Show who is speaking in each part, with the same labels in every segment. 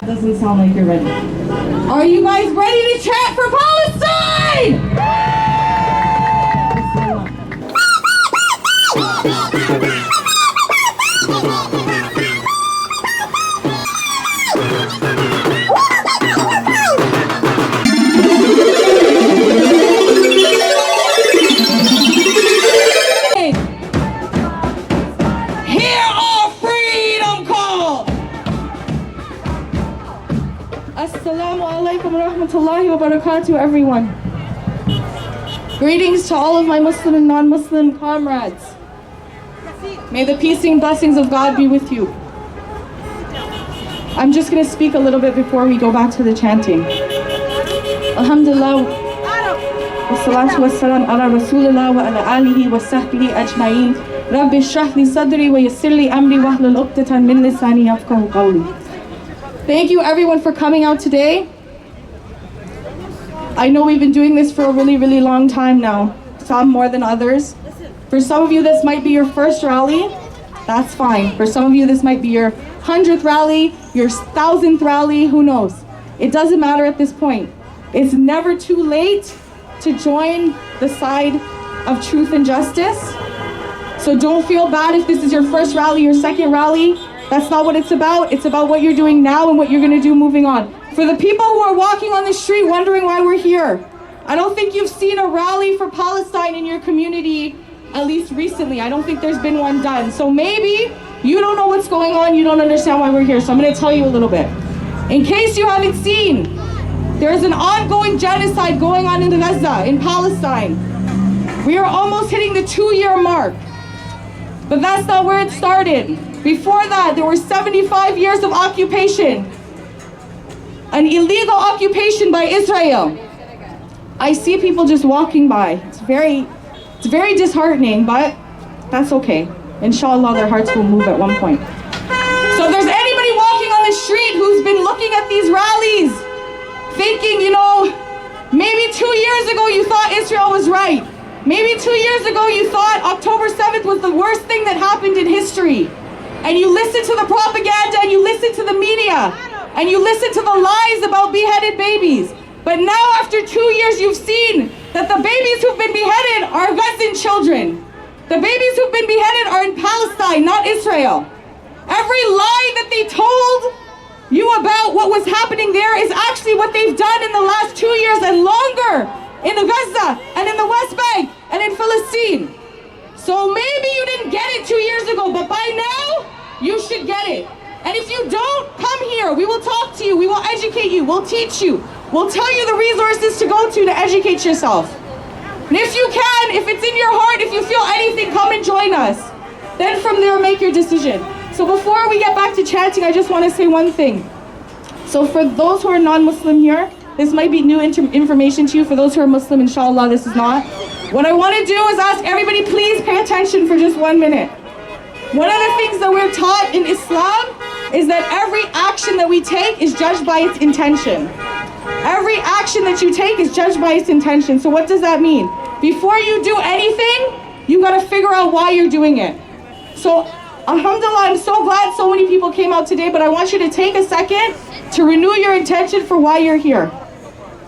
Speaker 1: Doesn't sound like you're ready. Are you guys ready to chant for Palestine? Assalamu alaikum wa rahmatullahi wa barakatuh, everyone. Greetings to all of my Muslim and non-Muslim comrades. May the peace and blessings of God be with you. I'm just going to speak a little bit before we go back to the chanting. Alhamdulillah, wa salatu wa salam ala rasulillah wa ala alihi wa sahbihi ajma'in. Rabbi shrah li sadri wa yassir li amri wahlul uqdatan min lisani yafqahu qawli. Thank you everyone for coming out today. I know we've been doing this for a really, really long time now. Some more than others. For some of you this might be your first rally. That's fine. For some of you this might be your 100th rally, your 1000th rally, who knows. It doesn't matter at this point. It's never too late to join the side of truth and justice. So don't feel bad if this is your first rally, your second rally. That's not what it's about. It's about what you're doing now and what you're going to do moving on. For the people who are walking on the street wondering why we're here, I don't think you've seen a rally for Palestine in your community, at least recently. I don't think there's been one done. So maybe you don't know what's going on, you don't understand why we're here. So I'm going to tell you a little bit. In case you haven't seen, there's an ongoing genocide going on in Gaza, in Palestine. We are almost hitting the 2-year mark. But that's not where it started. Before that, there were 75 years of occupation. An illegal occupation by Israel. I see people just walking by. It's very disheartening, but that's okay. Inshallah, their hearts will move at one point. So if there's anybody walking on the street who's been looking at these rallies, thinking, maybe 2 years ago you thought Israel was right. Maybe 2 years ago you thought October 7th was the worst thing that happened in history. And you listen to the propaganda and you listen to the media and you listen to the lies about beheaded babies. But now after 2 years you've seen that the babies who've been beheaded are Gazan children. The babies who've been beheaded are in Palestine, not Israel. Every lie that they told you about what was happening there is actually what they've done in the last 2 years and longer in Gaza and in the West Bank and in Palestine. So maybe you didn't get it 2 years ago, but by now, you should get it. And if you don't, come here. We will talk to you. We will educate you. We'll teach you. We'll tell you the resources to go to educate yourself. And if you can, if it's in your heart, if you feel anything, come and join us. Then from there, make your decision. So before we get back to chanting, I just want to say one thing. So for those who are non-Muslim here, this might be new information to you. For those who are Muslim, inshallah, this is not. What I want to do is ask everybody, please pay attention for just 1 minute. One of the things that we're taught in Islam is that every action that we take is judged by its intention. Every action that you take is judged by its intention. So what does that mean? Before you do anything, you got to figure out why you're doing it. So, alhamdulillah, I'm so glad so many people came out today, but I want you to take a second to renew your intention for why you're here.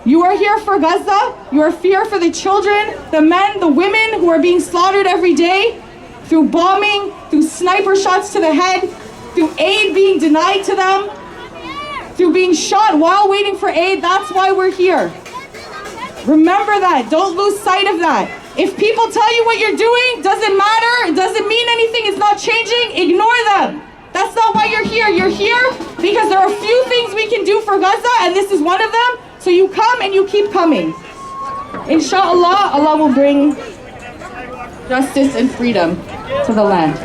Speaker 1: You are here for Gaza. You are here for the children, the men, the women who are being slaughtered every day through bombing, through sniper shots to the head, through aid being denied to them, through being shot while waiting for aid. That's why we're here. Remember that. Don't lose sight of that. If people tell you what you're doing doesn't matter, it doesn't mean anything, it's not changing, ignore them. That's not why you're here. You're here because there are a few things we can do for Gaza, and this is one of them. So you come and you keep coming. Inshallah, Allah will bring justice and freedom to the land.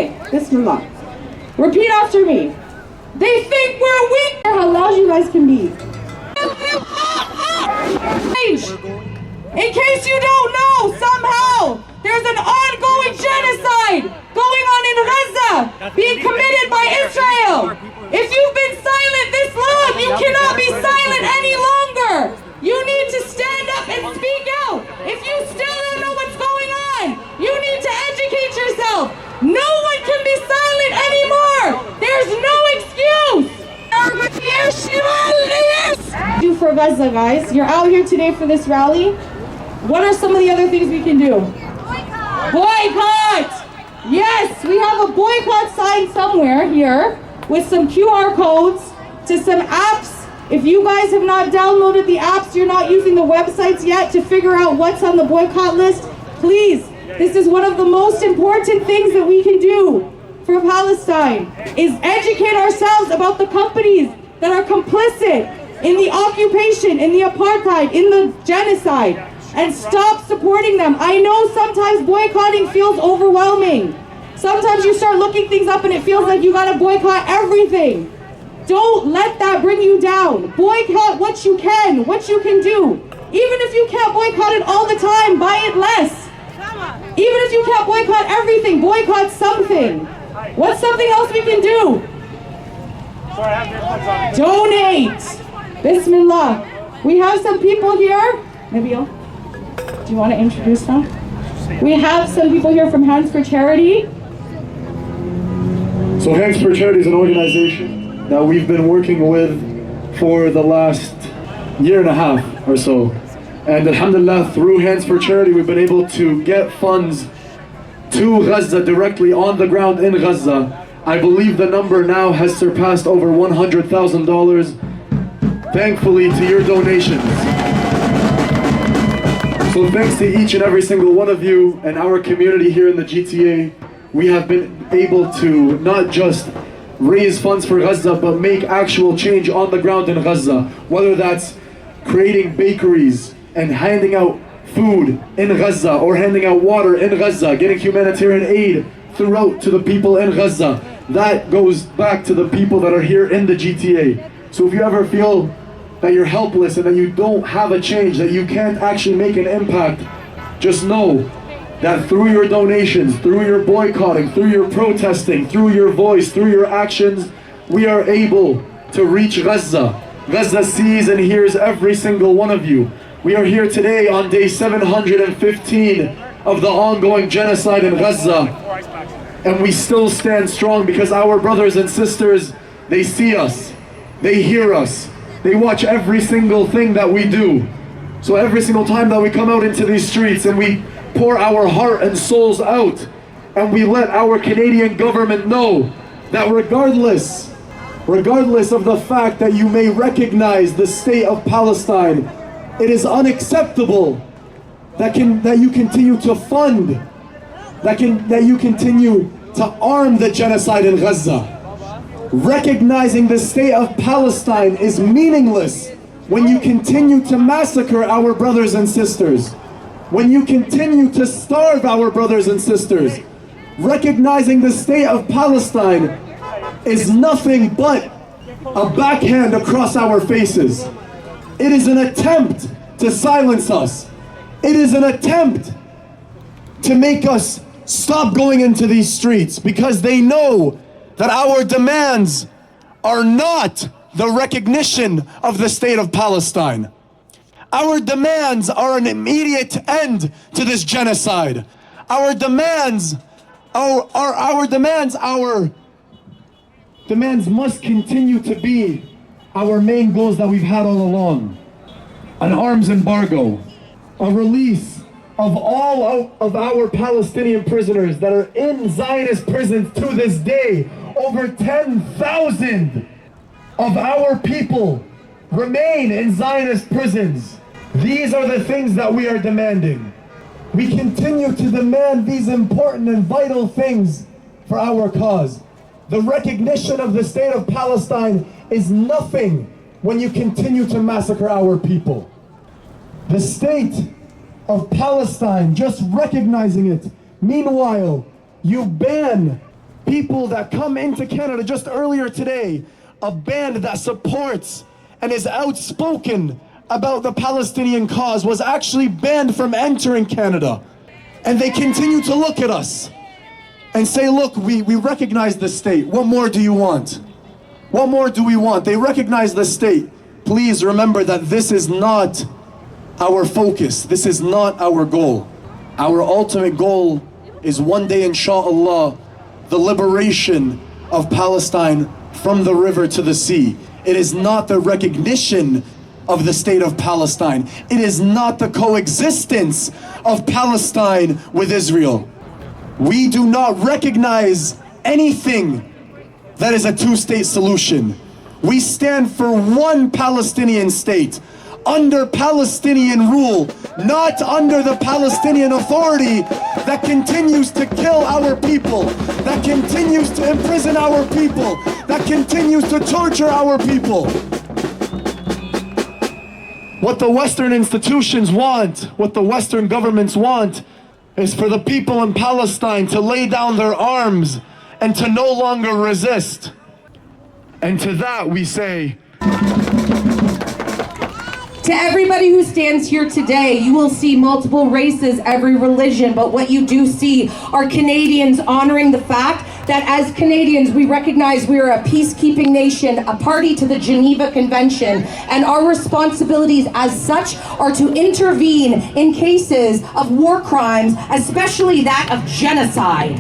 Speaker 1: Okay, Bismillah. Repeat after me. They think we're weak. How loud you guys can be. In case you don't know, somehow, there's an ongoing genocide going on in Gaza, being committed by Israel. If you've been silent this long, you cannot be silent any longer. You need to stand up and speak out. If you still don't know what's going on, you need to educate yourself. No one can be silent anymore. There's no excuse. Do for Gaza, guys. You're out here today for this rally. What are some of the other things we can do? Boycott! Yes, we have a boycott sign somewhere here with some QR codes to some apps. If you guys have not downloaded the apps, you're not using the websites yet to figure out what's on the boycott list, please, this is one of the most important things that we can do for Palestine, is educate ourselves about the companies that are complicit in the occupation, in the apartheid, in the genocide, and stop supporting them. I know sometimes boycotting feels overwhelming. Sometimes you start looking things up and it feels like you gotta boycott everything. Don't let that bring you down. Boycott what you can do. Even if you can't boycott it all the time, buy it less. Even if you can't boycott everything, boycott something. What's something else we can do? Donate. Bismillah. We have some people here. Nabil, do you want to introduce them? We have some people here from Hands for Charity.
Speaker 2: So Hands for Charity is an organization that we've been working with for the last year and a half or so. And alhamdulillah, through Hands for Charity, we've been able to get funds to Gaza directly on the ground in Gaza. I believe the number now has surpassed over $100,000, thankfully to your donations. So thanks to each and every single one of you and our community here in the GTA, we have been able to not just raise funds for Gaza, but make actual change on the ground in Gaza. Whether that's creating bakeries and handing out food in Gaza, or handing out water in Gaza, getting humanitarian aid throughout to the people in Gaza. That goes back to the people that are here in the GTA. So if you ever feel that you're helpless and that you don't have a change, that you can't actually make an impact, just know that through your donations, through your boycotting, through your protesting, through your voice, through your actions, we are able to reach Gaza. Gaza sees and hears every single one of you. We are here today on day 715 of the ongoing genocide in Gaza, and we still stand strong because our brothers and sisters, they see us, they hear us, they watch every single thing that we do. So every single time that we come out into these streets and we pour our heart and souls out, and we let our Canadian government know that regardless of the fact that you may recognize the state of Palestine, it is unacceptable that you continue to fund, that you continue to arm the genocide in Gaza. Recognizing the state of Palestine is meaningless when you continue to massacre our brothers and sisters, when you continue to starve our brothers and sisters. Recognizing the state of Palestine is nothing but a backhand across our faces. It is an attempt to silence us. It is an attempt to make us stop going into these streets, because they know that our demands are not the recognition of the state of Palestine. Our demands are an immediate end to this genocide. Our demands must continue to be our main goals that we've had all along. An arms embargo, a release of all of our Palestinian prisoners that are in Zionist prisons to this day. Over 10,000 of our people remain in Zionist prisons. These are the things that we are demanding. We continue to demand these important and vital things for our cause. The recognition of the state of Palestine is nothing when you continue to massacre our people. The state of Palestine, just recognizing it. Meanwhile, you ban people that come into Canada. Just earlier today, a band that supports and is outspoken about the Palestinian cause was actually banned from entering Canada. And they continue to look at us and say, look, we recognize the state. What more do you want? What more do we want? They recognize the state. Please remember that this is not our focus. This is not our goal. Our ultimate goal is one day, inshallah, the liberation of Palestine from the river to the sea. It is not the recognition of the state of Palestine. It is not the coexistence of Palestine with Israel. We do not recognize anything that is a two-state solution. We stand for one Palestinian state, under Palestinian rule, not under the Palestinian Authority that continues to kill our people, that continues to imprison our people, that continues to torture our people. What the Western institutions want, what the Western governments want, is for the people in Palestine to lay down their arms and to no longer resist. And to that we say,
Speaker 3: to everybody who stands here today, you will see multiple races, every religion, but what you do see are Canadians honoring the fact that as Canadians, we recognize we are a peacekeeping nation, a party to the Geneva Convention, and our responsibilities as such are to intervene in cases of war crimes, especially that of genocide.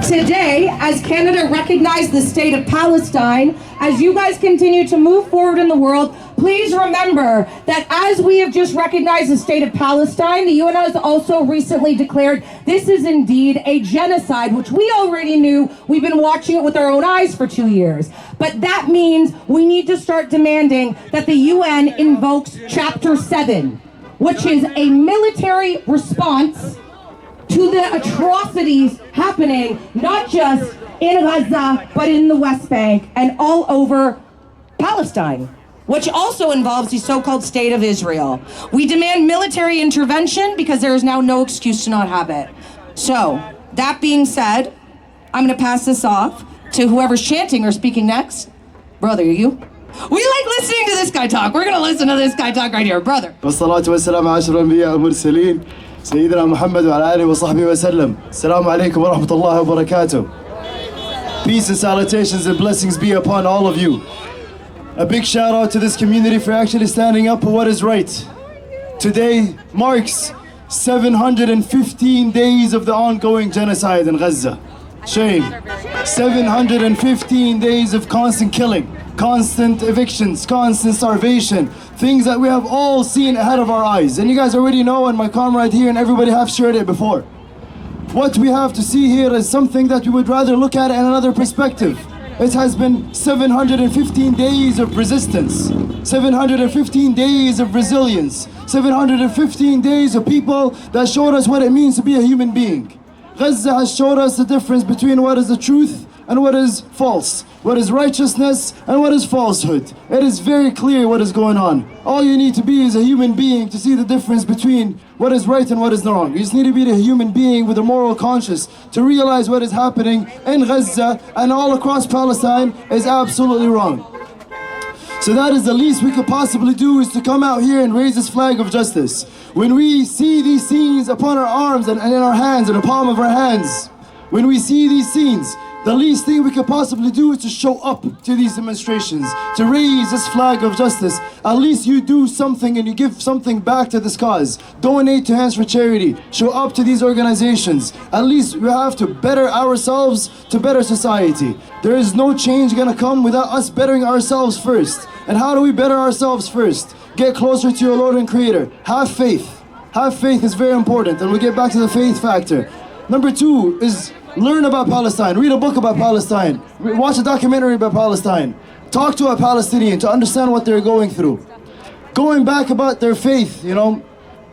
Speaker 3: Today, as Canada recognized the state of Palestine, as you guys continue to move forward in the world, please remember that as we have just recognized the state of Palestine, the UN has also recently declared this is indeed a genocide, which we already knew. We've been watching it with our own eyes for 2 years. But that means we need to start demanding that the UN invokes Chapter 7, which is a military response to the atrocities happening, not just in Gaza, but in the West Bank and all over Palestine, which also involves the so-called state of Israel. We demand military intervention because there is now no excuse to not have it. So, that being said, I'm gonna pass this off to whoever's chanting or speaking next. Brother, you? We like listening to this guy talk. We're gonna listen to this guy talk right here, brother.
Speaker 4: والصلاة والسلام على أشرف الأنبياء والمرسلين سيدنا محمد وعلى آله وصحبه وسلم. السلام عليكم ورحمة الله وبركاته. Peace and salutations and blessings be upon all of you. A big shout out to this community for actually standing up for what is right. Today marks 715 days of the ongoing genocide in Gaza. Shame. 715 days of constant killing, constant evictions, constant starvation, things that we have all seen ahead of our eyes. And you guys already know, and my comrade here and everybody have shared it before. What we have to see here is something that we would rather look at in another perspective. It has been 715 days of resistance, 715 days of resilience, 715 days of people that showed us what it means to be a human being. Gaza has showed us the difference between what is the truth and what is false, what is righteousness and what is falsehood. It is very clear what is going on. All you need to be is a human being to see the difference between what is right and what is wrong. You just need to be a human being with a moral conscience to realize what is happening in Gaza and all across Palestine is absolutely wrong. So that is the least we could possibly do, is to come out here and raise this flag of justice. When we see these scenes upon our arms and in our hands, in the palm of our hands, when we see these scenes, the least thing we could possibly do is to show up to these demonstrations, to raise this flag of justice. At least you do something and you give something back to this cause. Donate to Hands for Charity. Show up to these organizations. At least we have to better ourselves to better society. There is no change gonna come without us bettering ourselves first. And how do we better ourselves first? Get closer to your Lord and Creator. Have faith. Have faith is very important, and we'll get back to the faith factor. Number 2 is learn about Palestine. Read a book about Palestine. Watch a documentary about Palestine. Talk to a Palestinian to understand what they're going through. Going back about their faith, you know,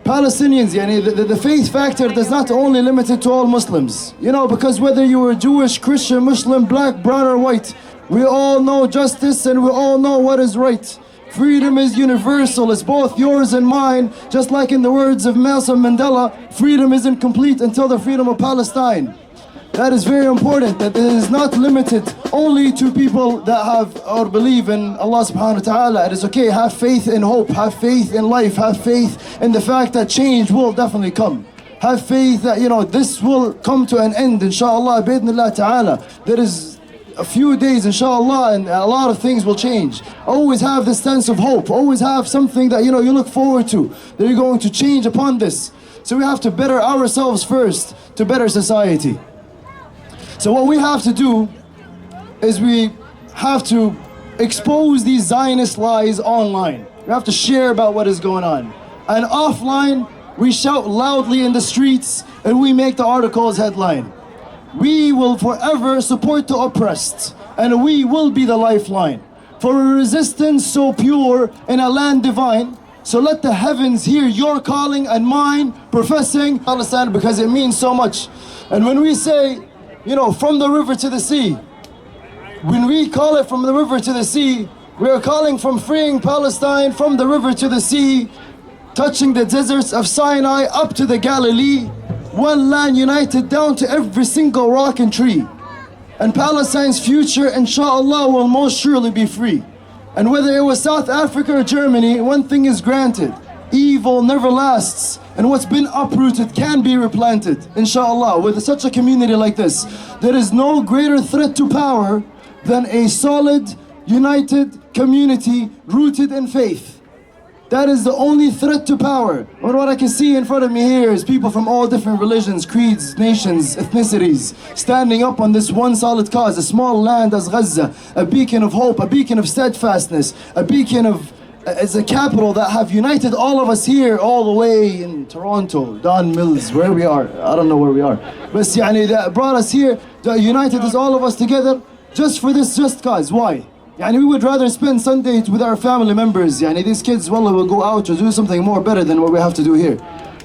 Speaker 4: Palestinians, the faith factor does not only limit it to all Muslims. You know, because whether you are Jewish, Christian, Muslim, black, brown or white, we all know justice and we all know what is right. Freedom is universal, it's both yours and mine. Just like in the words of Nelson Mandela, freedom isn't complete until the freedom of Palestine. That is very important, that it is not limited only to people that have or believe in Allah subhanahu wa ta'ala. It is okay, have faith in hope, have faith in life, have faith in the fact that change will definitely come. Have faith that, this will come to an end, inshallah, bi'idhnillah ta'ala. There is a few days, inshallah, and a lot of things will change. Always have this sense of hope, always have something that, you look forward to, that you're going to change upon this. So we have to better ourselves first to better society. So what we have to do is we have to expose these Zionist lies online. We have to share about what is going on. And offline, we shout loudly in the streets and we make the articles headline. We will forever support the oppressed, and we will be the lifeline. For a resistance so pure in a land divine, so let the heavens hear your calling and mine, professing Palestine, because it means so much. And when we say, from the river to the sea, when we call it from the river to the sea, we are calling from freeing Palestine from the river to the sea, touching the deserts of Sinai up to the Galilee, one land united down to every single rock and tree. And Palestine's future, inshallah, will most surely be free. And whether it was South Africa or Germany, one thing is granted: evil never lasts, and what's been uprooted can be replanted, inshallah. With such a community like this, there is no greater threat to power than a solid, united community rooted in faith. That is the only threat to power. And what I can see in front of me here is people from all different religions, creeds, nations, ethnicities, standing up on this one solid cause, a small land as Gaza, a beacon of hope, a beacon of steadfastness, a beacon of, as a capital that have united all of us here, all the way in Toronto, Don Mills, where we are. I don't know where we are. But that brought us here, that united us, all of us together, just for this just cause. Why? We would rather spend Sundays with our family members. These kids, wallah, will go out to do something more better than what we have to do here.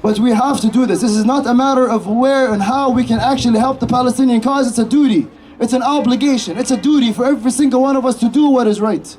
Speaker 4: But we have to do this. This is not a matter of where and how we can actually help the Palestinian cause. It's a duty. It's an obligation. It's a duty for every single one of us to do what is right.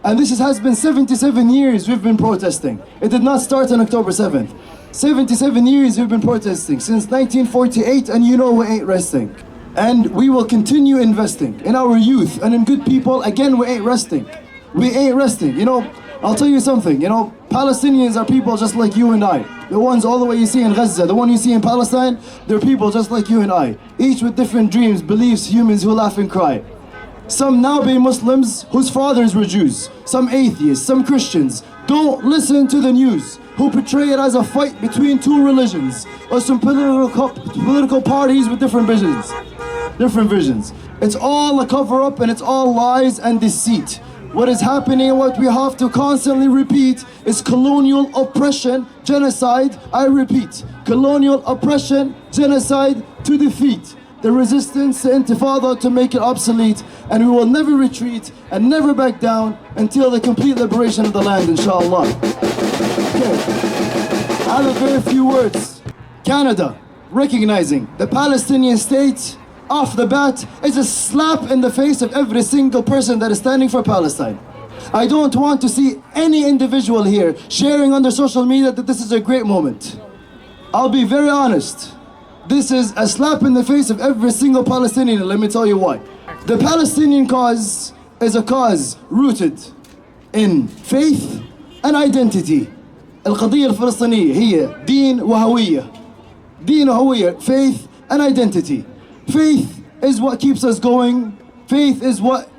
Speaker 4: And this has been 77 years we've been protesting. It did not start on October 7th. 77 years we've been protesting, since 1948, and we ain't resting. And we will continue investing in our youth and in good people. Again, we ain't resting. We ain't resting. I'll tell you something. Palestinians are people just like you and I. The ones all the way you see in Gaza, the one you see in Palestine, they're people just like you and I. Each with different dreams, beliefs, humans who laugh and cry. Some now be Muslims whose fathers were Jews. Some atheists, some Christians. Don't listen to the news, who portray it as a fight between two religions, or some political parties with different visions. It's all a cover-up, and it's all lies and deceit. What is happening and what we have to constantly repeat is colonial oppression, genocide. I repeat, colonial oppression, genocide to defeat. The resistance, the intifada, to make it obsolete, and we will never retreat and never back down until the complete liberation of the land, inshallah. Okay, I have a very few words. Canada, recognizing the Palestinian state off the bat, is a slap in the face of every single person that is standing for Palestine. I don't want to see any individual here sharing on their social media that this is a great moment. I'll be very honest. This is a slap in the face of every single Palestinian, and let me tell you why. The Palestinian cause is a cause rooted in faith and identity. القضية الفلسطينية هي دين وهوية. دين وهوية, faith and identity. Faith is what keeps us going. Faith is what,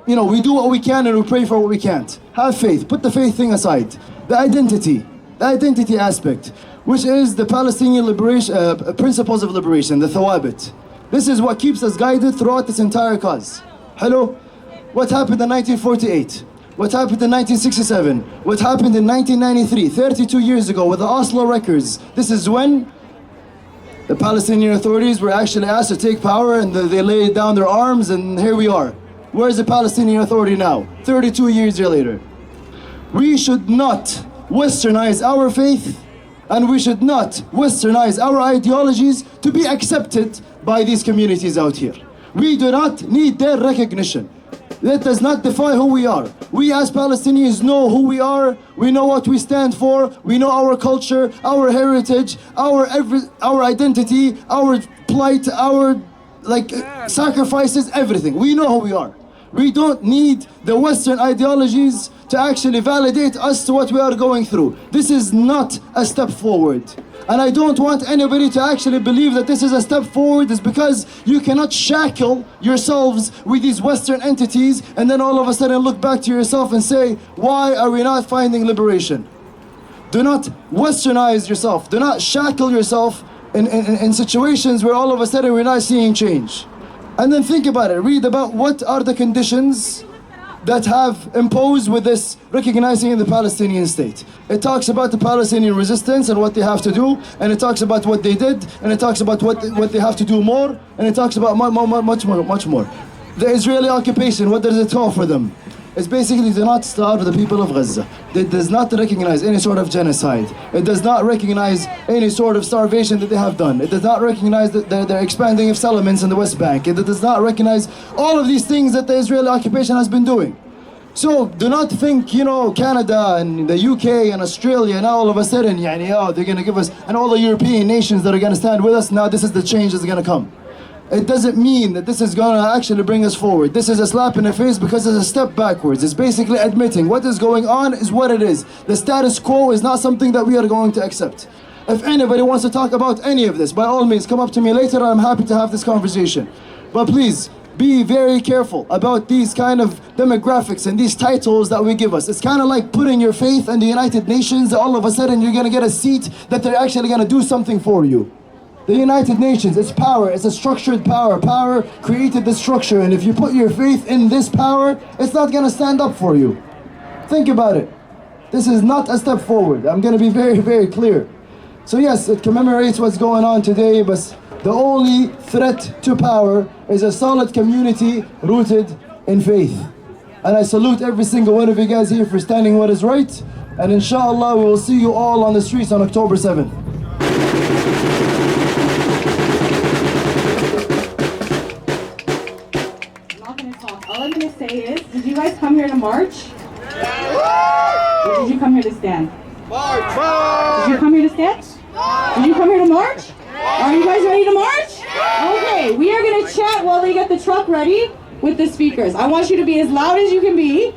Speaker 4: we do what we can and we pray for what we can't. Have faith, put the faith thing aside. The identity aspect, which is the Palestinian liberation, principles of liberation, the thawabit. This is what keeps us guided throughout this entire cause. Hello? What happened in 1948? What happened in 1967? What happened in 1993, 32 years ago with the Oslo records? This is when the Palestinian authorities were actually asked to take power, and they laid down their arms, and here we are. Where's the Palestinian Authority now, 32 years later? We should not westernize our faith, and we should not westernize our ideologies to be accepted by these communities out here. We do not need their recognition. That does not define who we are. We as Palestinians know who we are. We know what we stand for. We know our culture, our heritage, our identity, our plight, our sacrifices, everything. We know who we are. We don't need the Western ideologies to actually validate us to what we are going through. This is not a step forward. And I don't want anybody to actually believe that this is a step forward. It's because you cannot shackle yourselves with these Western entities and then all of a sudden look back to yourself and say, why are we not finding liberation? Do not Westernize yourself. Do not shackle yourself in situations where all of a sudden we're not seeing change. And then think about it. Read about what are the conditions that have imposed with this recognizing the Palestinian state. It talks about the Palestinian resistance and what they have to do, and it talks about what they did, and it talks about what they have to do more, and it talks about much more. The Israeli occupation, what does it call for them? It's basically to not starve the people of Gaza. It does not recognize any sort of genocide. It does not recognize any sort of starvation that they have done. It does not recognize that they're expanding of settlements in the West Bank. It does not recognize all of these things that the Israeli occupation has been doing. So do not think, Canada and the UK and Australia now all of a sudden, they're going to give us, and all the European nations that are going to stand with us, now this is the change that's going to come. It doesn't mean that this is going to actually bring us forward. This is a slap in the face because it's a step backwards. It's basically admitting what is going on is what it is. The status quo is not something that we are going to accept. If anybody wants to talk about any of this, by all means, come up to me later. I'm happy to have this conversation. But please, be very careful about these kind of demographics and these titles that we give us. It's kind of like putting your faith in the United Nations. All of a sudden, you're going to get a seat that they're actually going to do something for you. The United Nations, it's power, it's a structured power. Power created the structure, and if you put your faith in this power, it's not gonna stand up for you. Think about it. This is not a step forward. I'm gonna be very, very clear. So yes, it commemorates what's going on today, but the only threat to power is a solid community rooted in faith. And I salute every single one of you guys here for standing what is right, and inshallah we will see you all on the streets on October 7th.
Speaker 1: All I'm going to say is, did you guys come here to march? Or did you come here to stand? Did you come here to stand? Did you come here to march? Are you guys ready to march? Okay, we are going to chat while they get the truck ready with the speakers. I want you to be as loud as you can be.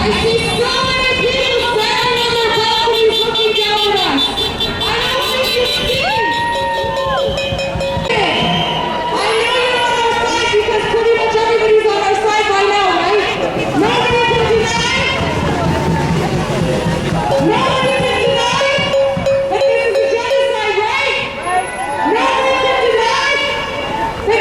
Speaker 1: I see so many people standing on their balconies looking down at us. I don't want you to see. I know you're on our side because pretty much everybody's on our side right now, right? Nobody can deny. Nobody can deny that this is a genocide, right? Nobody can deny that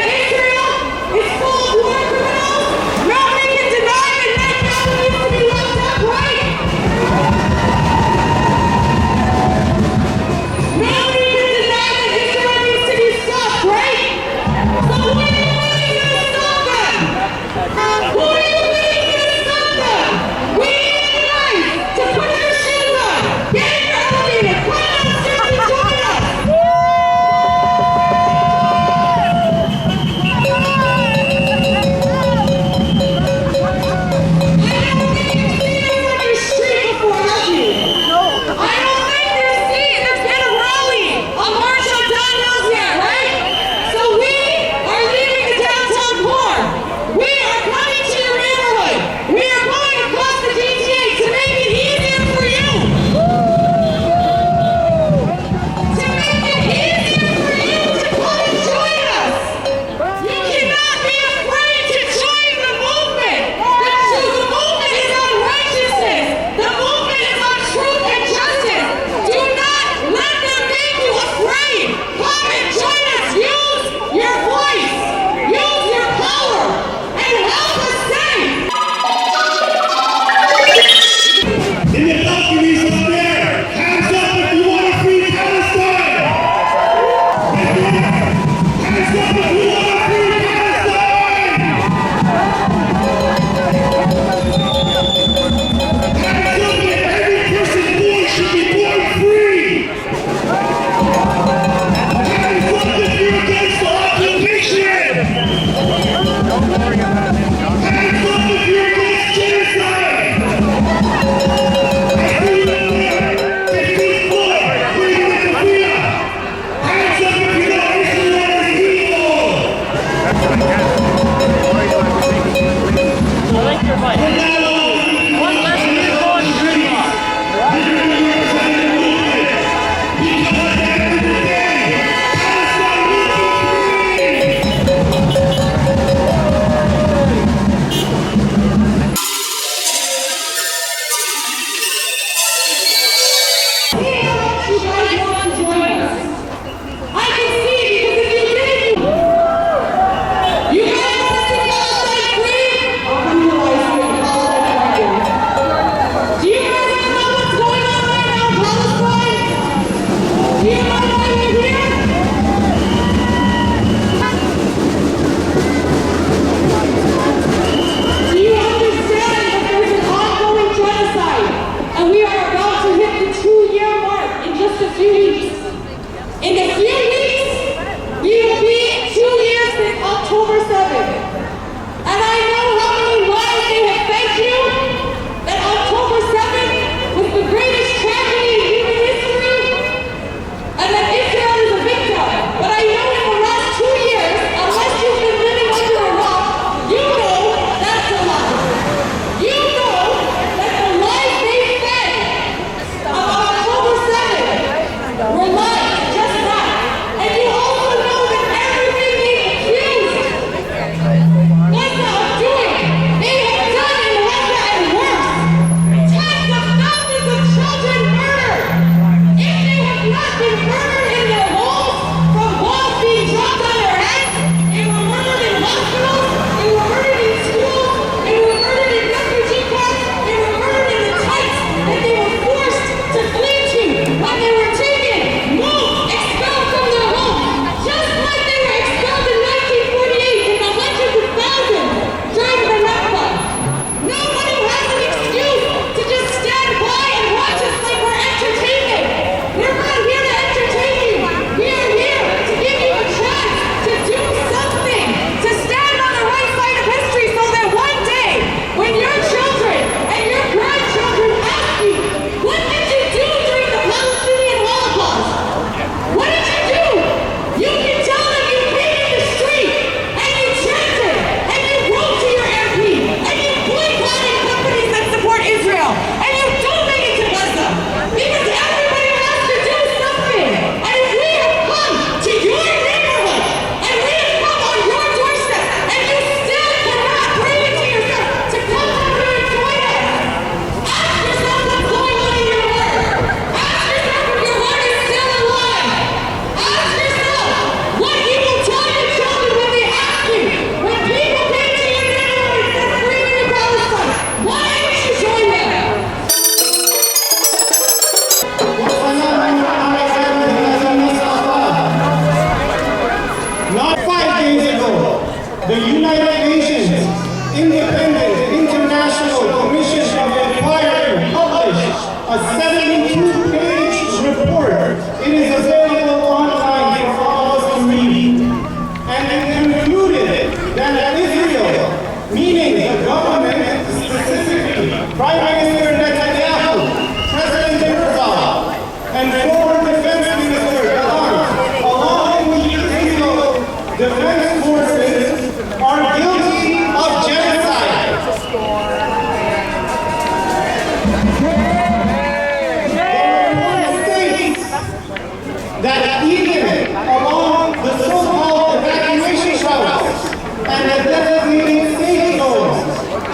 Speaker 5: That even along the so-called evacuation routes and the designated safe zones,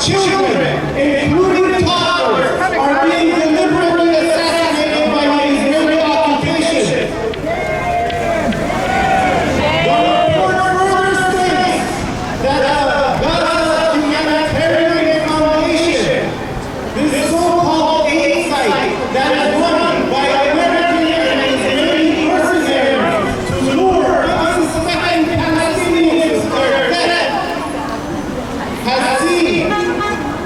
Speaker 5: children, including toddlers, are being deliberately assassinated by the Israeli occupation. The report further states that Gaza Humanitarian Foundation, this so-called aid site that is run by American and Israeli mercenaries to lure unsuspecting Palestinians to their death, has seen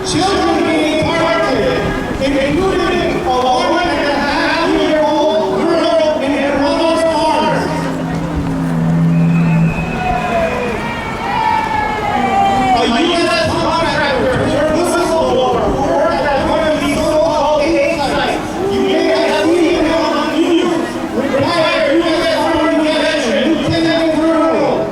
Speaker 5: children being targeted, including a 1.5-year-old girl in her mother's arms. A U.S. contractor turned whistleblower worked at one of these so-called aid sites. You may have seen him on the news. Retired U.S. Army veteran Lieutenant Colonel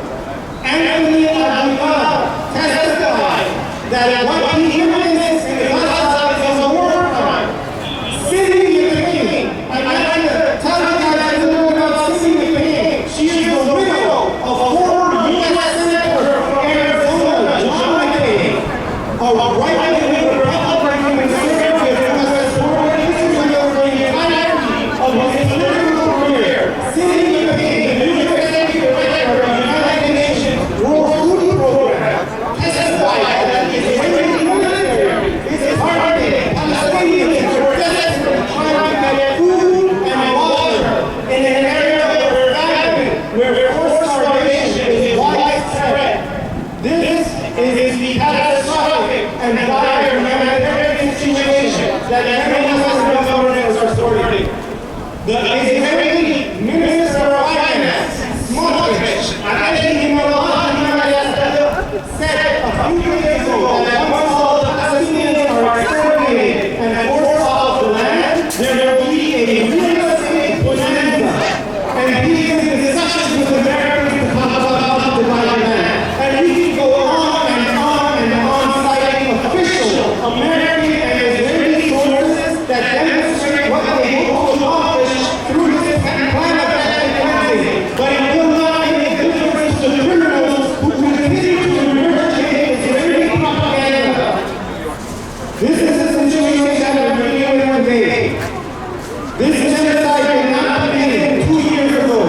Speaker 5: Anthony Abdullah testified that what he witnessed in Gaza is a war crime. Cindy McCain, I'd like to tell you guys a little bit about Cindy McCain. She is the widow of former U.S. Senator from Arizona, John McCain, a right-wing Republican conservative who has supported Israel for the entirety of his political career. Cindy McCain, the new executive director of the United Nations World Food Program, testified that the Israeli military is targeting Palestinians who are desperate trying to get food and water in an area of their famine where forced starvation is widespread. This is the catastrophic and dire humanitarian situation that many Western governments are supporting. The Israeli Minister of Finance, Smotrich, said a few days ago that once all the Palestinians are exterminated and forced off the land, there will be a real estate bonanza. And he is in discussions with Americans to talk about how to divide the land. And we can go on and on and on citing official American and Israeli sources that demonstrate what they hope to accomplish through this plan of ethnic cleansing. But it will not make a difference to criminals who continue to regurgitate Israeli propaganda. This is the situation that we're dealing with today. This genocide did not begin 2 years ago.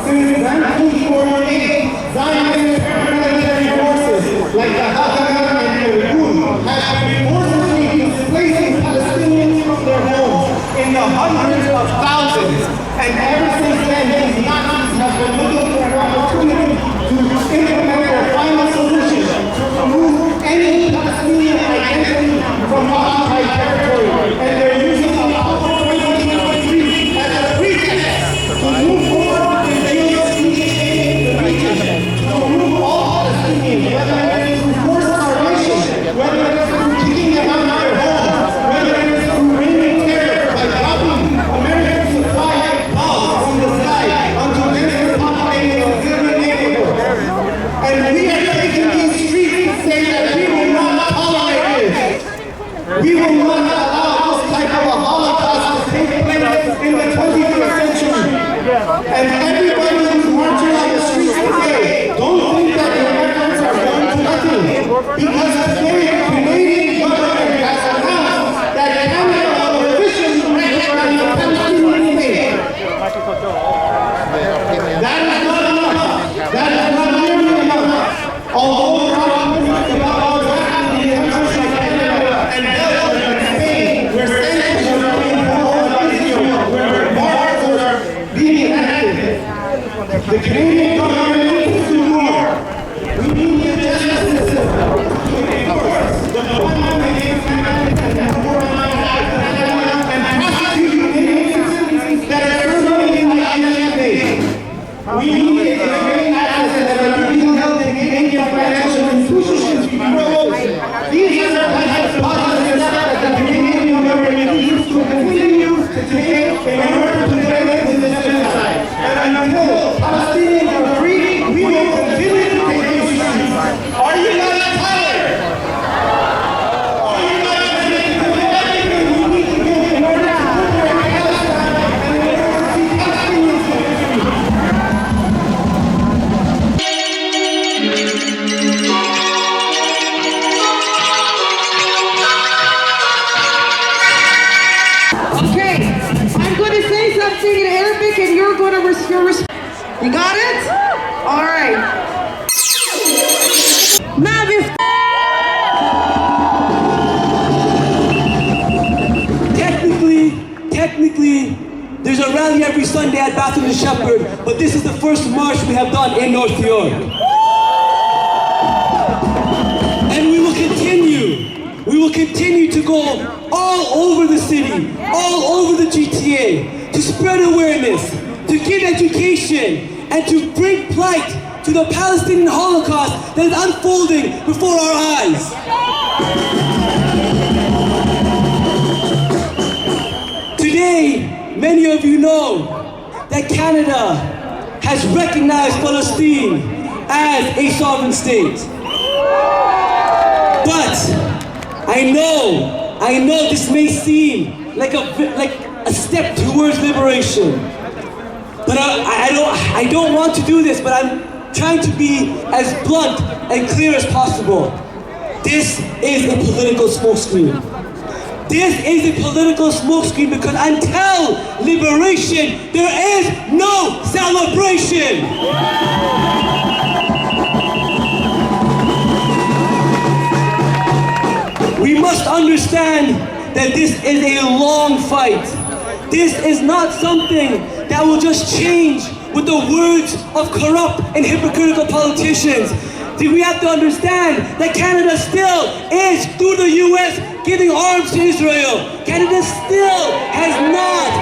Speaker 5: Since 1948, Zionist paramilitary forces like the Haganah and the Irgun have been forcibly displacing Palestinians from their homes in the hundreds of thousands. And ever since then, these Nazis have been looking for an opportunity to implement their final solution to remove any Palestinian identity from occupied territory. And they're using the October 2023 as a pretext to move forward in geostrategic the region, to remove all Palestinians, whether it is through forced starvation, whether it is through kicking them out of their homes, whether it is through raining terror by dropping American supplied bombs
Speaker 3: Okay, I'm going to say something in Arabic and you're going to respond. You got it? All right.
Speaker 6: Technically, there's a rally every Sunday at Bathurst and Sheppard, but this is the first march we have done in North York. And we will continue. We will continue to go all over the city, all over the GTA, to spread awareness, to give education, and to bring light to the Palestinian Holocaust that is unfolding before our eyes. Today, many of you know that Canada has recognized Palestine as a sovereign state. But I know this may seem like a step towards liberation. But I don't want to do this, but I'm trying to be as blunt and clear as possible. This is a political smokescreen. This is a political smokescreen because until liberation, there is no celebration. We must understand that this is a long fight. This is not something that will just change with the words of corrupt and hypocritical politicians. We have to understand that Canada still is, through the US, giving arms to Israel. Canada still has not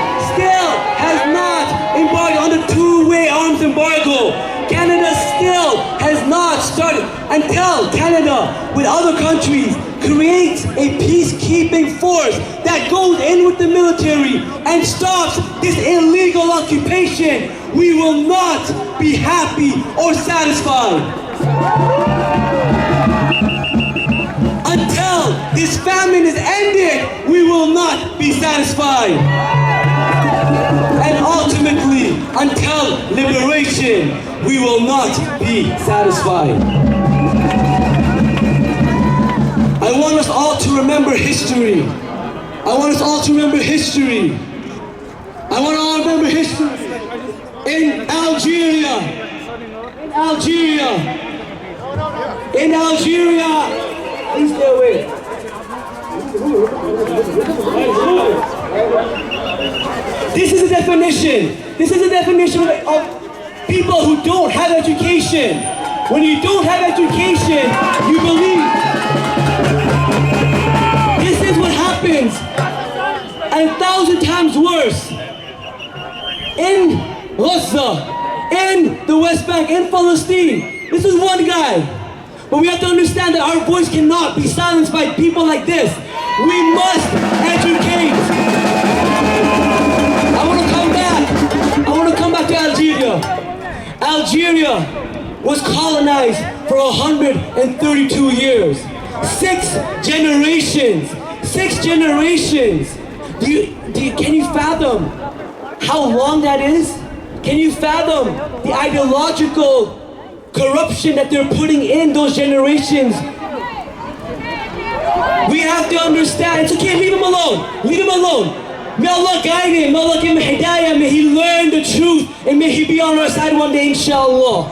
Speaker 6: embarked on the two-way arms embargo. Canada still has not started until Canada, with other countries, creates a peacekeeping force that goes in with the military and stops this illegal occupation. We will not be happy or satisfied. Until this famine is ended, we will not be satisfied. And ultimately, until liberation, we will not be satisfied. I want us all to remember history. I want us all to remember history. I want to all remember history. In Algeria. Please stay away. This is a definition. This is a definition of people who don't have education. When you don't have education, you believe. This is what happens, and 1,000 times worse. In Gaza, in the West Bank, in Palestine. This is one guy. But we have to understand that our voice cannot be silenced by people like this. We must educate. I want to come back to Algeria. Algeria was colonized for 132 years. 6 generations. 6 generations. Can you fathom how long that is? Can you fathom the ideological corruption that they're putting in those generations? We have to understand. It's okay, leave him alone. Leave him alone. May Allah guide him. May Allah give him hidayah. May he learn the truth. And may he be on our side one day, inshallah.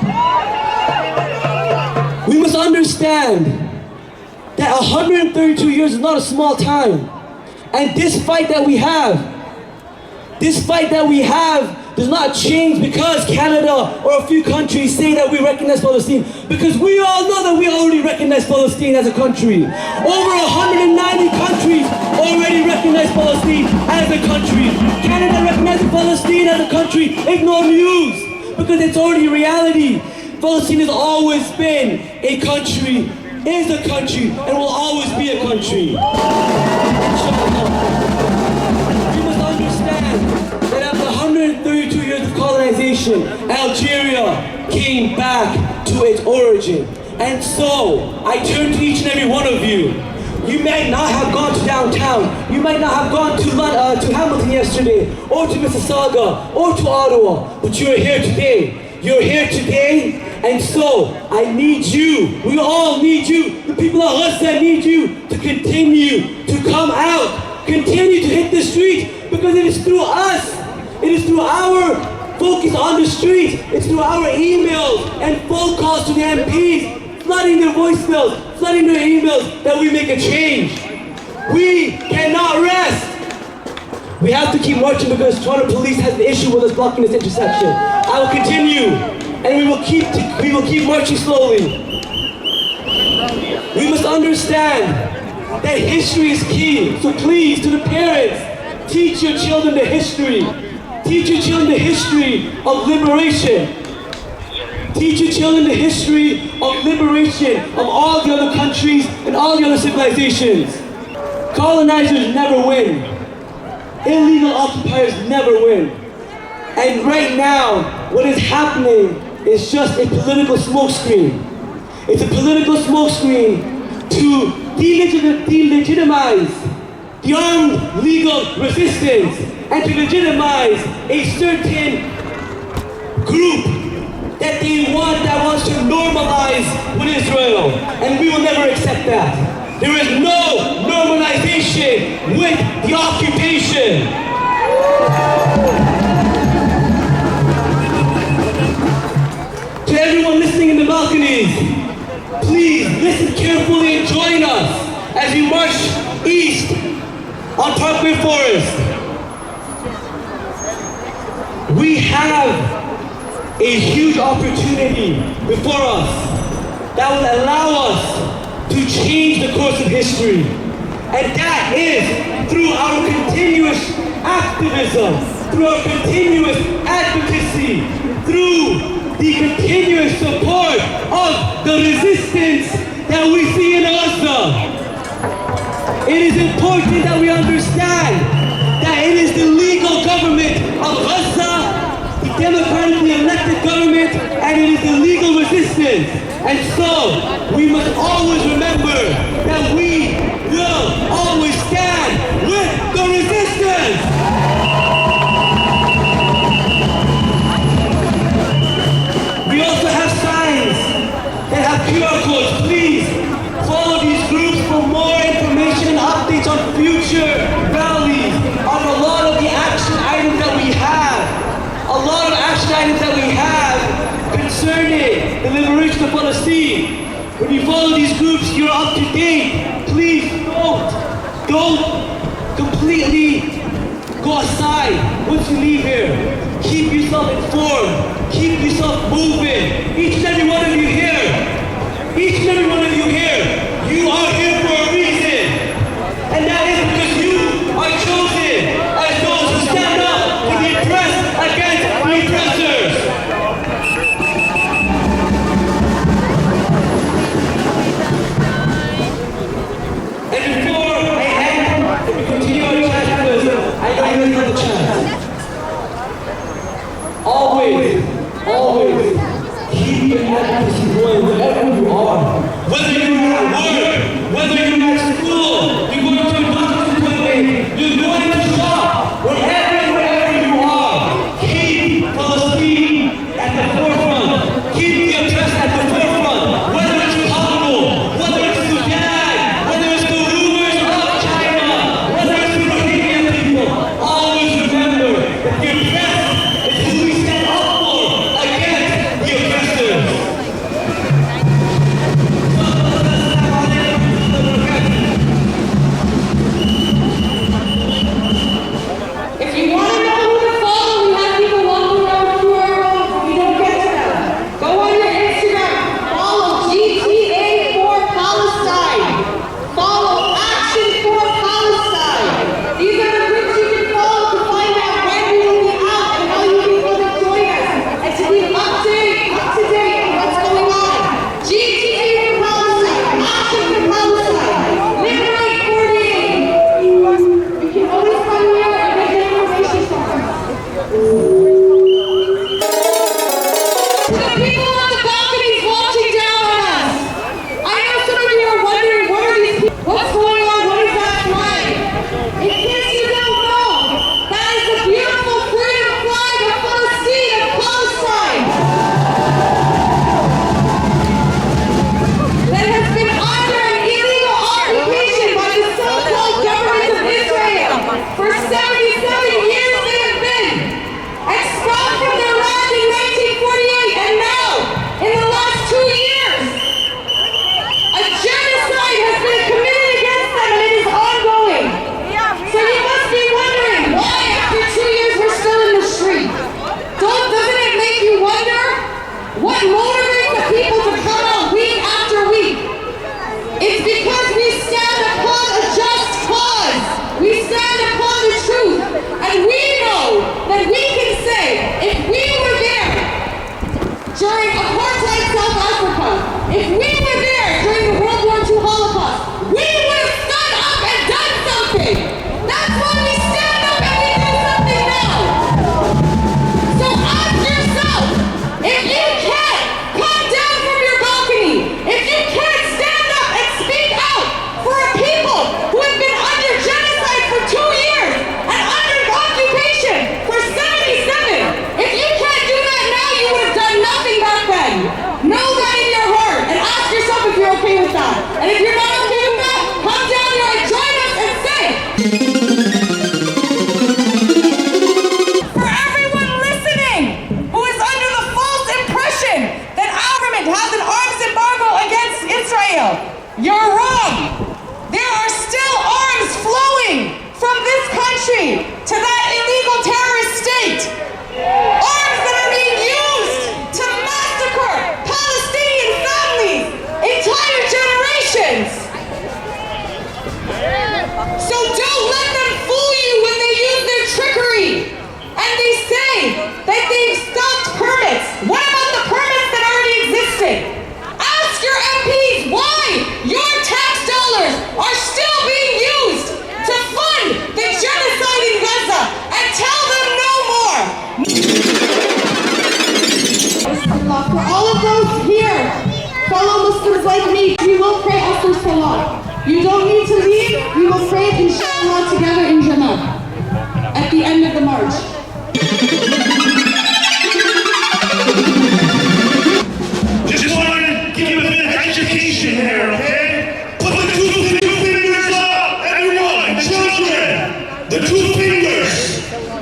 Speaker 6: We must understand that 132 years is not a small time. And this fight that we have does not change because Canada or a few countries say that we recognize Palestine, because we all know that we already recognize Palestine as a country. Over 190 countries already recognize Palestine as a country. Canada recognizes Palestine as a country. Ignore news, because it's already reality. Palestine has always been a country, is a country, and will always be a country. That after 132 years of colonization, Algeria came back to its origin. And so, I turn to each and every one of you. You may not have gone to downtown. You might not have gone to Hamilton yesterday, or to Mississauga, or to Ottawa, but you're here today. You're here today, and so I need you. We all need you. The people of Gaza need you to continue to come out, continue to hit the street, because it is through us. It is through our focus on the streets. It's through our emails and phone calls to the MPs, flooding their voicemails, flooding their emails, that we make a change. We cannot rest. We have to keep marching because Toronto Police has an issue with us blocking this intersection. I will continue, and we will keep marching slowly. We must understand that history is key. So please, to the parents, teach your children the history. Teach your children the history of liberation. Teach your children the history of liberation of all the other countries and all the other civilizations. Colonizers never win. Illegal occupiers never win. And right now, what is happening is just a political smokescreen. It's a political smokescreen to delegitimize the armed legal resistance and to legitimize a certain group that they want, that wants to normalize with Israel. And we will never accept that. There is no normalization with the occupation. To everyone listening in the balconies, please listen carefully and join us as we march east on Parkway Forest. We have a huge opportunity before us that will allow us to change the course of history. And that is through our continuous activism, through our continuous advocacy, through the continuous support of the resistance that we see in Gaza. It is important that we understand that it is the legal government of Gaza, the democratically elected government, and it is the legal resistance. And so, we must always remember that we will always stand with the resistance! We also have signs that have QR codes. Please follow these groups for more information and updates on future rallies, on a lot of the action items that we have. A lot of action items that we have concerning the liberation of Palestine. When you follow these groups, you're up to date. Please don't completely go aside once you leave here. Keep yourself informed. Keep yourself moving. Each and every one of you here, each and every one of you here, you are here for a reason. And that is because you are chosen as those who stand up to the oppressed against the oppressors. And before I end, let me continue our chat because I know you have the chance. Always keep your advocacy going wherever you are. Whether you're at work,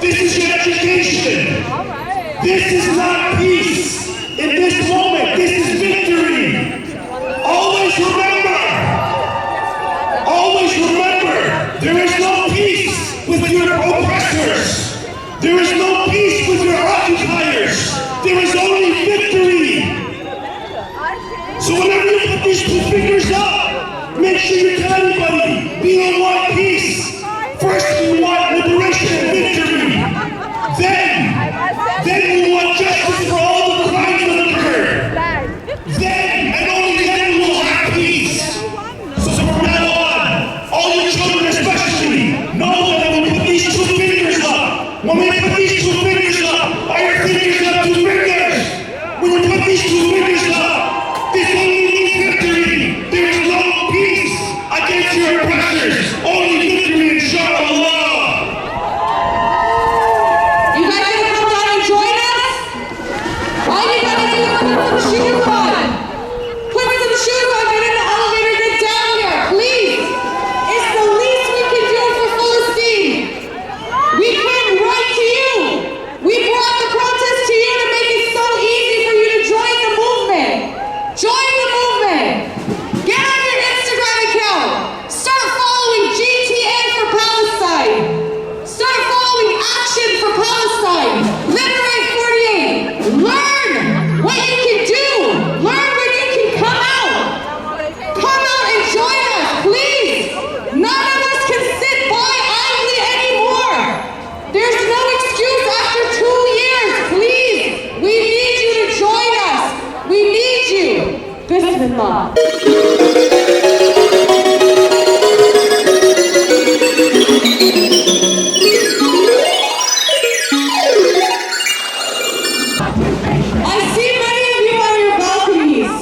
Speaker 5: This is your education. This is not peace. In this moment, this is victory. Always remember, there is no peace with your oppressors. There is no peace with your occupiers. There is only victory. So whenever you put these two fingers up, make sure you tell everybody, we don't want peace. First we want liberation and victory. Then we want justice for all the crimes that occurred. Then, and only then, we will have peace. So from now on, all your children especially, know that when we put these two fingers up, all your fingers have two fingers. When we put these two fingers up, this only means victory. There is no peace against your oppressors. Only victory, inshallah.
Speaker 3: You guys gonna come down and join us? All you gotta do is put some shoes on. Put some shoes on, get in the elevator, get down here, please. It's the least we can do for Palestine. We came right to you. We brought the protest to you to make it so easy for you to join the movement. Join the movement. Get on your Instagram account. Start following GTA for Palestine. Start following Action for Palestine. Liberate 48. Learn what you can do. Learn when you can come out. Come out and join us, please. None of us can sit by idly anymore. There's no excuse after 2 years. Please, we need you to join us. We need you. Bismillah. I see many of you on your balconies.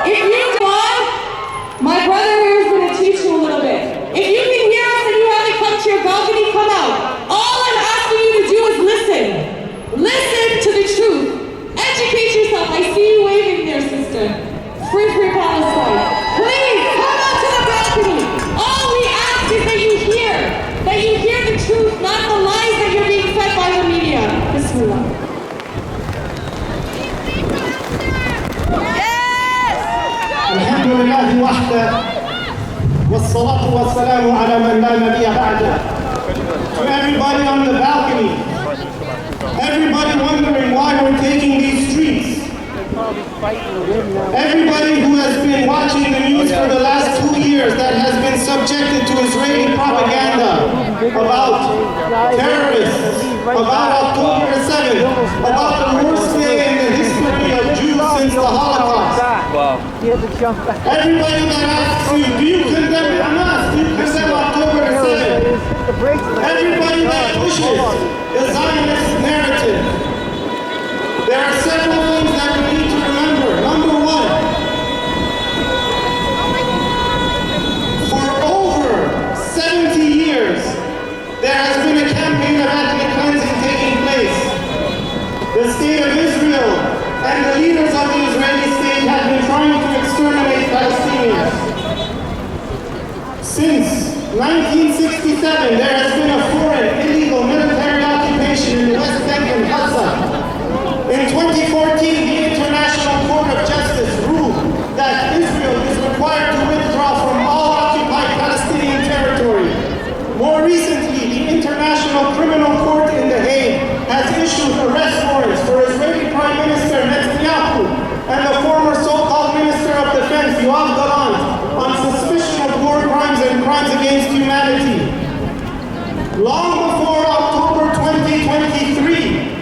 Speaker 3: If you want, my brother here is going to teach you a little bit. If you can hear us and you haven't come to your balcony, come out. All I'm asking you to do is listen. Listen to the truth. Educate yourself. I see you waving there, sister. Free Palestine. Please, come out to the balcony. All we ask is that you hear the truth, not the lies that you're being fed by the media. Bismillah.
Speaker 5: الحمد لله وحده والصلاة والسلام على من لا نبي بعده. To everybody on the balcony, everybody wondering why we're taking these streets, everybody who has been watching the news for the last 2 years that has been subjected to Israeli propaganda about terrorists, about October 7th, about the worst day in the history of Jews since the Holocaust. Everybody that asks you, do you condemn Hamas? Do you condemn October 7th? Everybody that pushes the Zionist narrative. There are several things that we need to remember. Number one, for over 70 years, there has been a campaign of ethnic cleansing taking place. The state of Israel and the leaders of the Israeli state have been trying to exterminate Palestinians. Since 1967, there has been a foreign, illegal military occupation in the West Bank and Gaza. In 2014, the International Court of Justice ruled that Israel is required to withdraw from all occupied Palestinian territory. More recently, the International Criminal Court in The Hague has issued arrest warrants for Israeli Prime Minister Netanyahu and the former so-called Minister of Defense, Yoav Gallant, on suspicion of war crimes and crimes against humanity. Long before October 2023,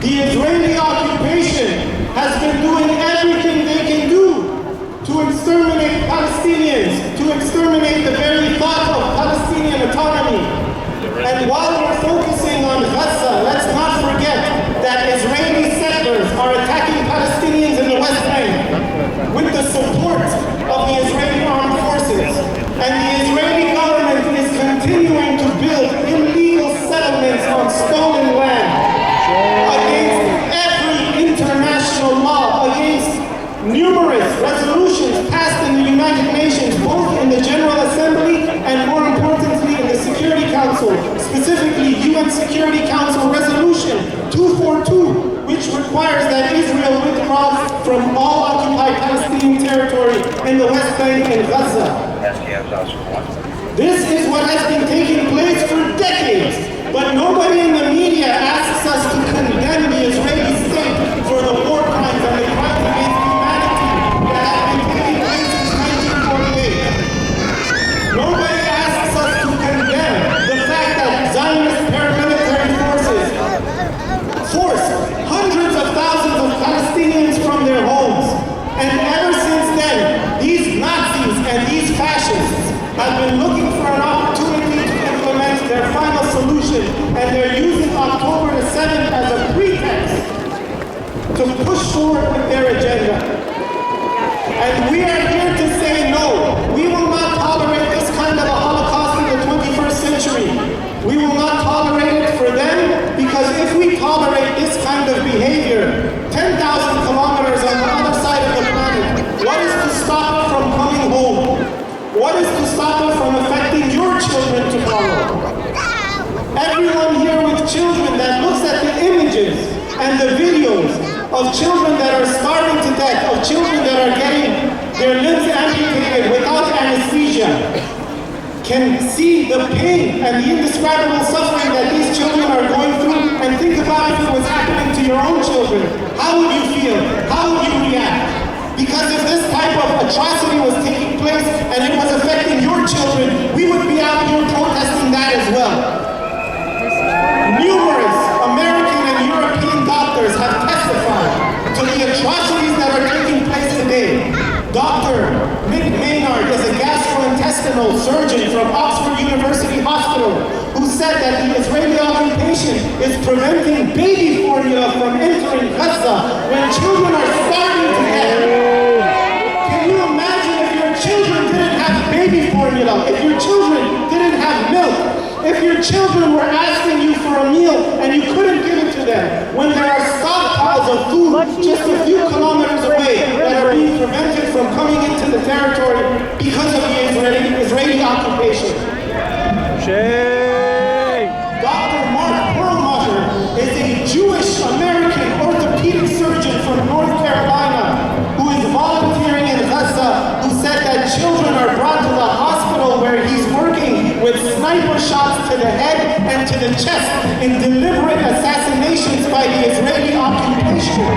Speaker 5: the Israeli occupation has been doing everything they can do to exterminate Palestinians, to exterminate the very thought of Palestinian autonomy. And while we're focusing on Gaza, let's not forget that Israeli settlers are attacking Palestinians in the West Bank with the support of the Israeli armed forces. And the Israeli government is continuing to build illegal settlements on stolen land against every international law, against numerous resolutions passed in the United Nations, both in the General Assembly and more importantly in the Security Council, specifically UN Security Council Resolution 242, which requires that Israel withdraw from all occupied Palestinian territory in the West Bank and Gaza. This is what has been taking place for decades, but nobody in the media asks us to condemn the Israeli state for the war crimes and the crimes against humanity that have been taking place since 1948. Nobody asks us to condemn the fact that Zionist paramilitary forces forced hundreds of thousands of Palestinians from their homes. And ever since then, these Nazis and these fascists have been looking for an opportunity to implement their final solution, and they're using October the 7th as a pretext to push forward with their agenda. And we are here to say no. We will not tolerate this kind of a Holocaust in the 21st century. We will not tolerate it for them, because if we tolerate this kind of behavior 10,000 kilometers on the other side of the planet, what is to stop it from coming home? What is to stop it from affecting your children tomorrow? Everyone here with children that looks at the images and the videos of children that are starving to death, of children that are getting their limbs amputated without anesthesia, can see the pain and the indescribable suffering that these children are going through, and think about if it was happening to your own children. How would you feel? How would you react? Because if this type of atrocity was taking place and it was affecting your children, we would be out here protesting that as well. Numerous American and European doctors have testified to the atrocities that are taking place today. Dr. Nick Maynard is a gastrointestinal surgeon from Oxford University Hospital who said that the Israeli occupation is preventing baby formula from entering Gaza when children are starving to death. Can you imagine if your children didn't have baby formula, if your children didn't have milk, if your children were asking you for a meal and you couldn't give it to them, when there are stockpiles of food just a few kilometers away that are being prevented from coming into the territory because of the Israeli occupation. Dr. Mark Perlmutter is a Jewish American orthopedic surgeon from North Carolina who is volunteering in Gaza, who said that children are brought to the hospital where he's working with sniper shots to the head and to the chest in deliberate assassinations by the Israeli occupation.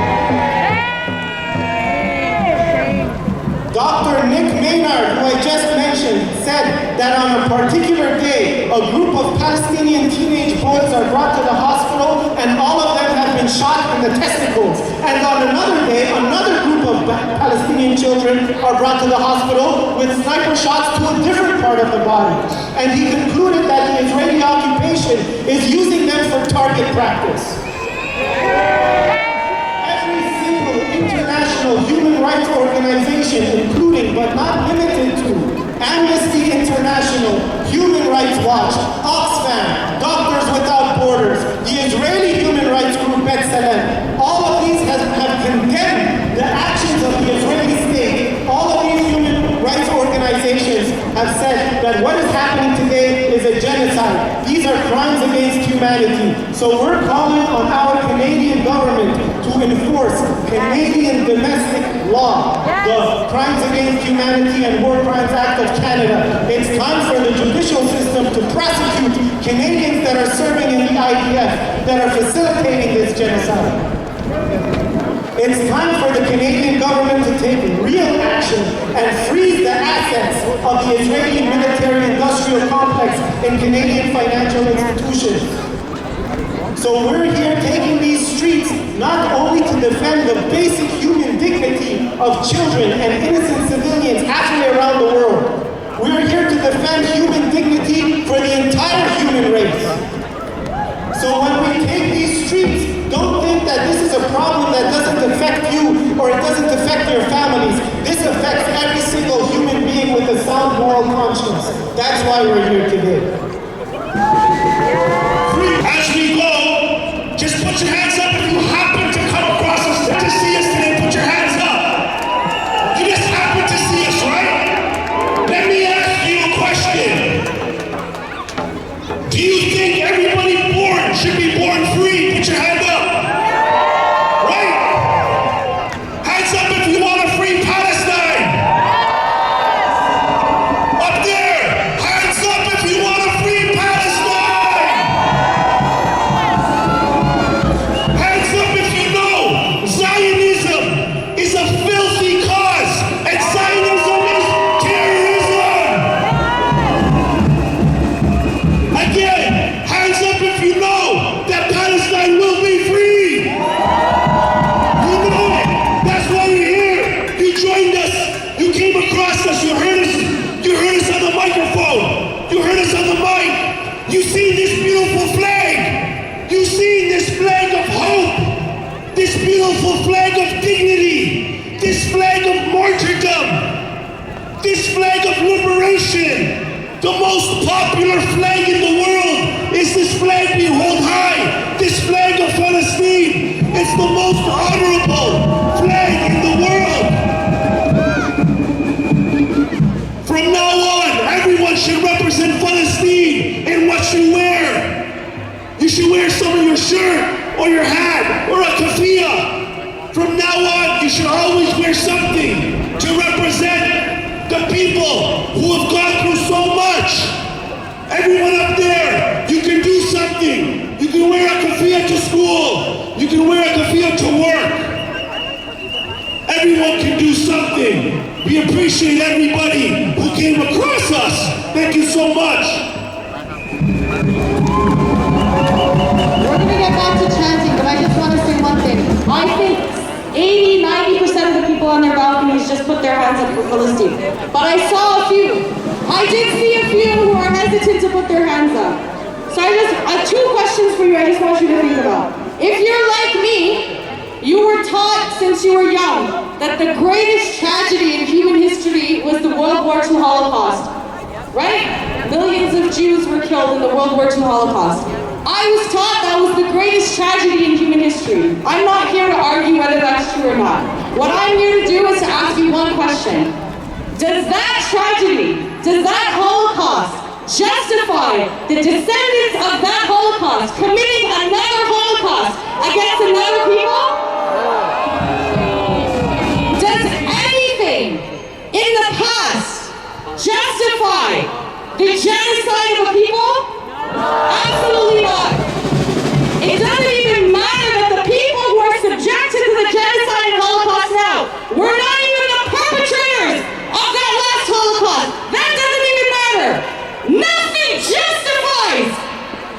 Speaker 5: Dr. Nick Maynard, who I just mentioned, said that on a particular day, a group of Palestinian teenage boys are brought to the hospital and all of them have been shot in the testicles. And on another day, another group of Palestinian children are brought to the hospital with sniper shots to a different part of the body. And he concluded that the Israeli occupation is using them for target practice. International human rights organization, including but not limited to Amnesty International, Human Rights Watch, Oxfam, Doctors Without Borders, the Israeli human rights group B'Tselem, all of these have condemned the actions of the Israeli state. All of these human rights organizations have said that what is happening today is a genocide. These are crimes against humanity. So we're calling on our Canadian government to enforce Canadian domestic law, the Crimes Against Humanity and War Crimes Act of Canada. It's time for the judicial system to prosecute Canadians that are serving in the IDF, that are facilitating this genocide. It's time for the Canadian government to take real action and freeze the assets of the Israeli military-industrial complex in Canadian financial institutions. So we're here taking these streets not only to defend the basic human dignity of children and innocent civilians halfway around the world. We're here to defend human dignity for the entire human race. So when we take these streets, don't think that this is a problem that doesn't affect you or it doesn't affect your families. This affects every single human being with a sound moral conscience. That's why we're here today. As we go, just put your hands up if you happen to come across us to see us today. Put your hands up. You just happen to see us, right? Let me ask you a question. Do you think everybody born should be born free? Put your hand up. Right? Hands up if you want a free Palestine. Up there. Hands up if you want a free Palestine. Hands up if you know Zionism is a filthy cause and Zionism is terrorism. Again, hands up if you know that Palestine will be free. You know it. That's why you're here. You joined us. You came across us. You heard us. You heard us on the microphone. You heard us on the mic. You see this beautiful flag. You see this flag of hope. This beautiful flag of dignity. This flag of martyrdom. This flag of liberation. The most popular flag in the world is this flag we hold high. This flag of Palestine. It's the most honorable flag in the world. From now on, everyone should represent Palestine in what you wear. You should wear some of your shirt or your hat or a keffiyeh. From now on, you should always wear something to represent the people who have gone through so much. Everyone up there, you can do something. You can wear a keffiyeh to school. You can wear a keffiyeh to work. Everyone can do something. We appreciate everybody who came across us. Thank you so much.
Speaker 1: We're gonna get back to chanting, but I just want to say one thing. I think 80–90% of the people on their balconies just put their hands up for Palestine. But I saw a few. I did see a few who are hesitant to put their hands up. So I have 2 questions for you I just want you to think about. If you're like me, you were taught since you were young that the greatest tragedy in human history was the World War II Holocaust. Right? Millions of Jews were killed in the World War II Holocaust. I was taught that was the greatest tragedy in human history. I'm not here to argue whether that's true or not. What I'm here to do is to ask you one question. Does that tragedy, does that Holocaust justify the descendants of that Holocaust committing another Holocaust against another people? Does anything in the past justify the genocide of a people? Absolutely not. It doesn't even matter that the people who are subjected to the genocide and Holocaust now were not even the perpetrators of that last Holocaust. That doesn't even matter. Nothing justifies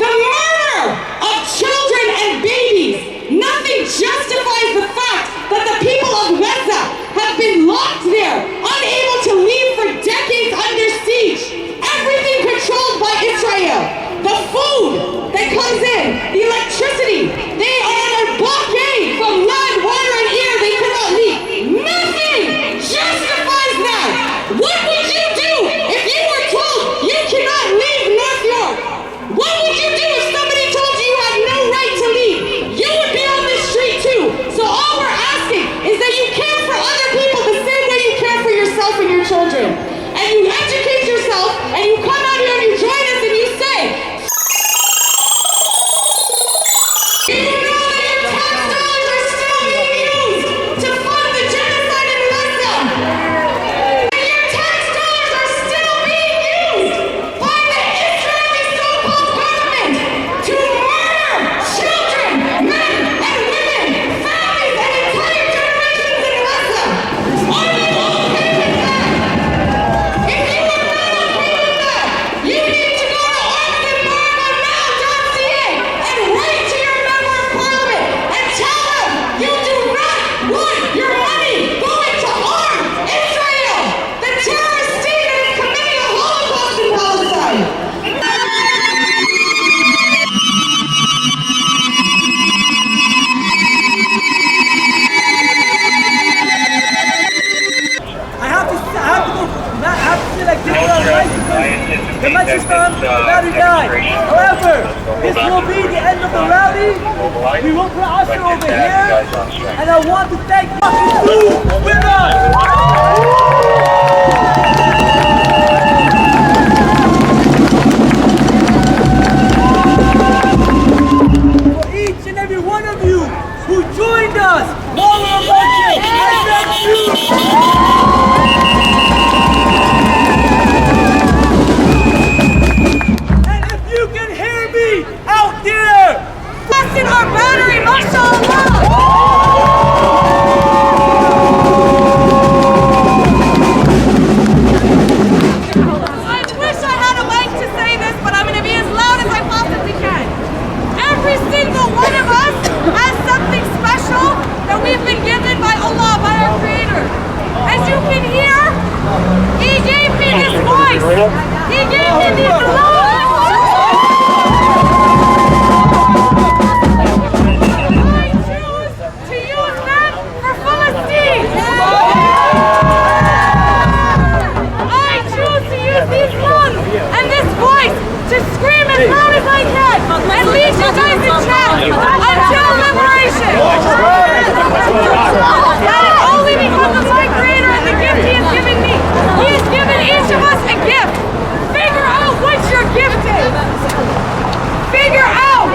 Speaker 1: the murder of children and babies. Nothing justifies the fact that the people of Gaza have been locked there, unable to leave for decades under siege. Everything controlled by Israel. The food that comes in, the electricity, they are on a blockade from land, water, and air. They cannot leave. Nothing justifies that. What would you do if you were told you cannot leave North York? What would you do if somebody told you you had no right to leave? You would be on the street too. So all we're asking is that you care for other people the same way you care for yourself and your children. And you educate yourself, and you come out here and you join us and you say, you know that your tax dollars are still being used to fund the genocide in Gaza. And your tax dollars are still being used by the Israeli so-called government to murder children, men and women, families and entire generations in Gaza. Are you okay with that? If you are not okay with that, you need to go to armsembargonow.ca and write to your member of parliament and tell them you do not want your money going to arm Israel, the terrorist state that is committing a Holocaust in Palestine.
Speaker 7: I have to say like this on the microphone, the rally died. However, this will be the end of the rally. We will put Usher over here, and I want to thank you with us.
Speaker 3: our battery, mashallah! I wish I had a mic to say this, but I'm going to be as loud as I possibly can. Every single one of us has something special that we've been given by Allah, by our Creator. As you can hear, He gave me this voice. He gave me these lungs. I choose to use them for Palestine. I choose to use these lungs and this voice to scream as loud as I can and lead you guys in chant until liberation. That is only because of my Creator and the gift He has given me. He has given each of us a gift. Figure out what your gift is. Figure out.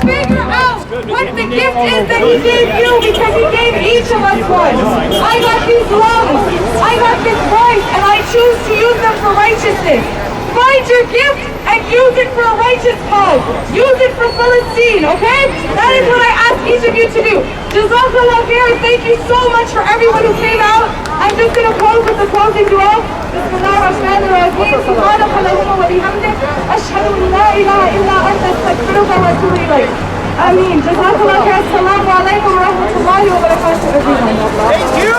Speaker 3: Figure out what the gift is that He gave you, because He gave each of us one. I got these lungs. I got this voice, and I choose to use them for righteousness. Find your gift and use it for a righteous cause. Use it for Palestine, okay? That is what I ask each of you to do. Jazakallah khair. Thank you so much for everyone who came out. I'm just going to close with the closing dua. Bismillah ar-Rahman ar-Rahim. Subhanaka Allahumma wa bihamdik. Ashhadu an la ilaha illa anta astaghfiruka wa atubu ilayk. Ameen. Jazakallah khair. Assalamu alaikum wa rahmatullahi wa barakatuh, everyone. Thank you.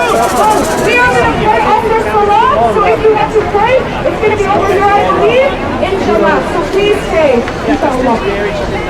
Speaker 3: We are going to pray after Salah, so if you want to pray, it's going to be over here, I believe, inshallah. So please stay, inshallah.